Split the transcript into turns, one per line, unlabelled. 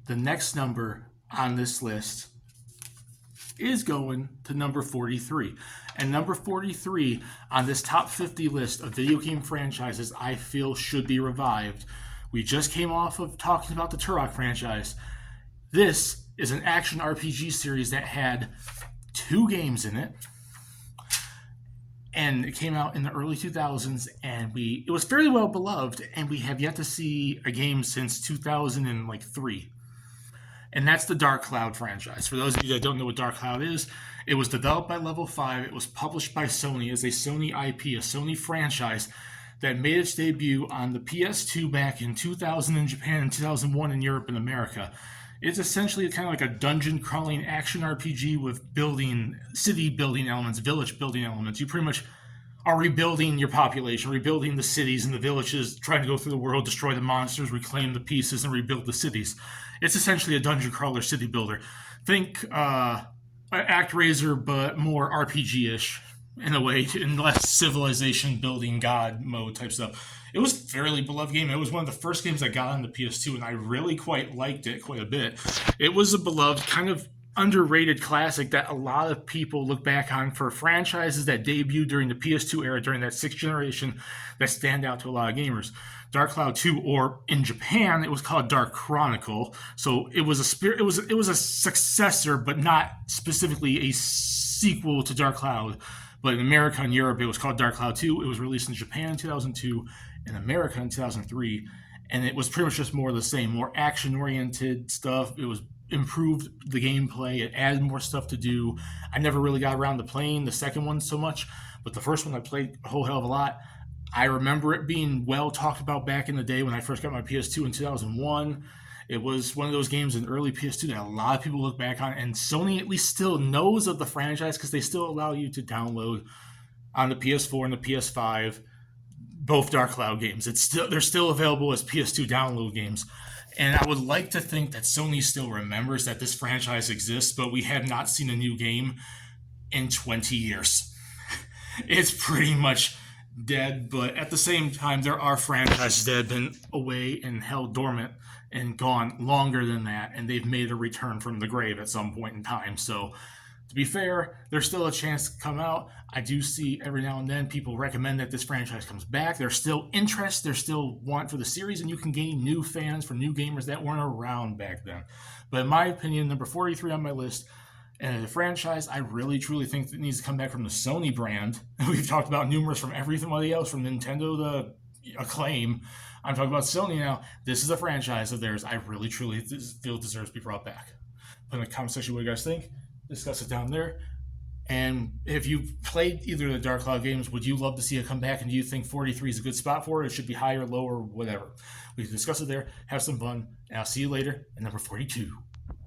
the next number on this list is going to number 43. And number 43 on this top 50 list of video game franchises I feel should be revived. We just came off of talking about the Turok franchise. This is an action RPG series that had 2 games in it. And it came out in the early 2000s, and it was fairly well beloved, and we have yet to see a game since 2003. And that's the Dark Cloud franchise. For those of you that don't know what Dark Cloud is, it was developed by Level 5. It was published by Sony as a Sony IP, a Sony franchise that made its debut on the PS2 back in 2000 in Japan and 2001 in Europe and America. It's essentially kind of like a dungeon crawling action RPG with city building elements, village building elements. You pretty much are rebuilding your population, rebuilding the cities and the villages, trying to go through the world, destroy the monsters, reclaim the pieces, and rebuild the cities. It's essentially a dungeon crawler city builder. Think ActRaiser, but more RPG-ish in a way, and less civilization building god mode type stuff. It was a fairly beloved game. It was one of the first games I got on the PS2, and I really quite liked it quite a bit. It was a beloved, kind of underrated classic that a lot of people look back on for franchises that debuted during the PS2 era, during that 6th generation, that stand out to a lot of gamers. Dark Cloud 2, or in Japan, it was called Dark Chronicle. So it was a successor, but not specifically a sequel to Dark Cloud. But in America and Europe, it was called Dark Cloud 2. It was released in Japan in 2002, in America in 2003, and it was pretty much just more of the same, more action-oriented stuff. It was improved the gameplay. It added more stuff to do. I never really got around to playing the second one so much, but the first one I played a whole hell of a lot. I remember it being well talked about back in the day when I first got my PS2 in 2001. It was one of those games in early PS2 that a lot of people look back on, and Sony at least still knows of the franchise because they still allow you to download on the PS4 and the PS5 both Dark Cloud games. They're still available as PS2 download games. And I would like to think that Sony still remembers that this franchise exists, but we have not seen a new game in 20 years. It's pretty much dead, but at the same time, there are franchises that have been away and held dormant and gone longer than that, and they've made a return from the grave at some point in time. So, to be fair, there's still a chance to come out. I do see every now and then people recommend that this franchise comes back. There's still interest, there's still want for the series, and you can gain new fans for new gamers that weren't around back then. But in my opinion, number 43 on my list, and as a franchise, I really truly think it needs to come back from the Sony brand. We've talked about numerous from everybody else, from Nintendo to Acclaim. I'm talking about Sony now. This is a franchise of theirs I really truly feel deserves to be brought back. Put in the comment section what you guys think. Discuss it down there. And if you've played either of the Dark Cloud games, would you love to see it come back? And do you think 43 is a good spot for it? It should be higher, lower, whatever. We can discuss it there, have some fun, and I'll see you later at number 42.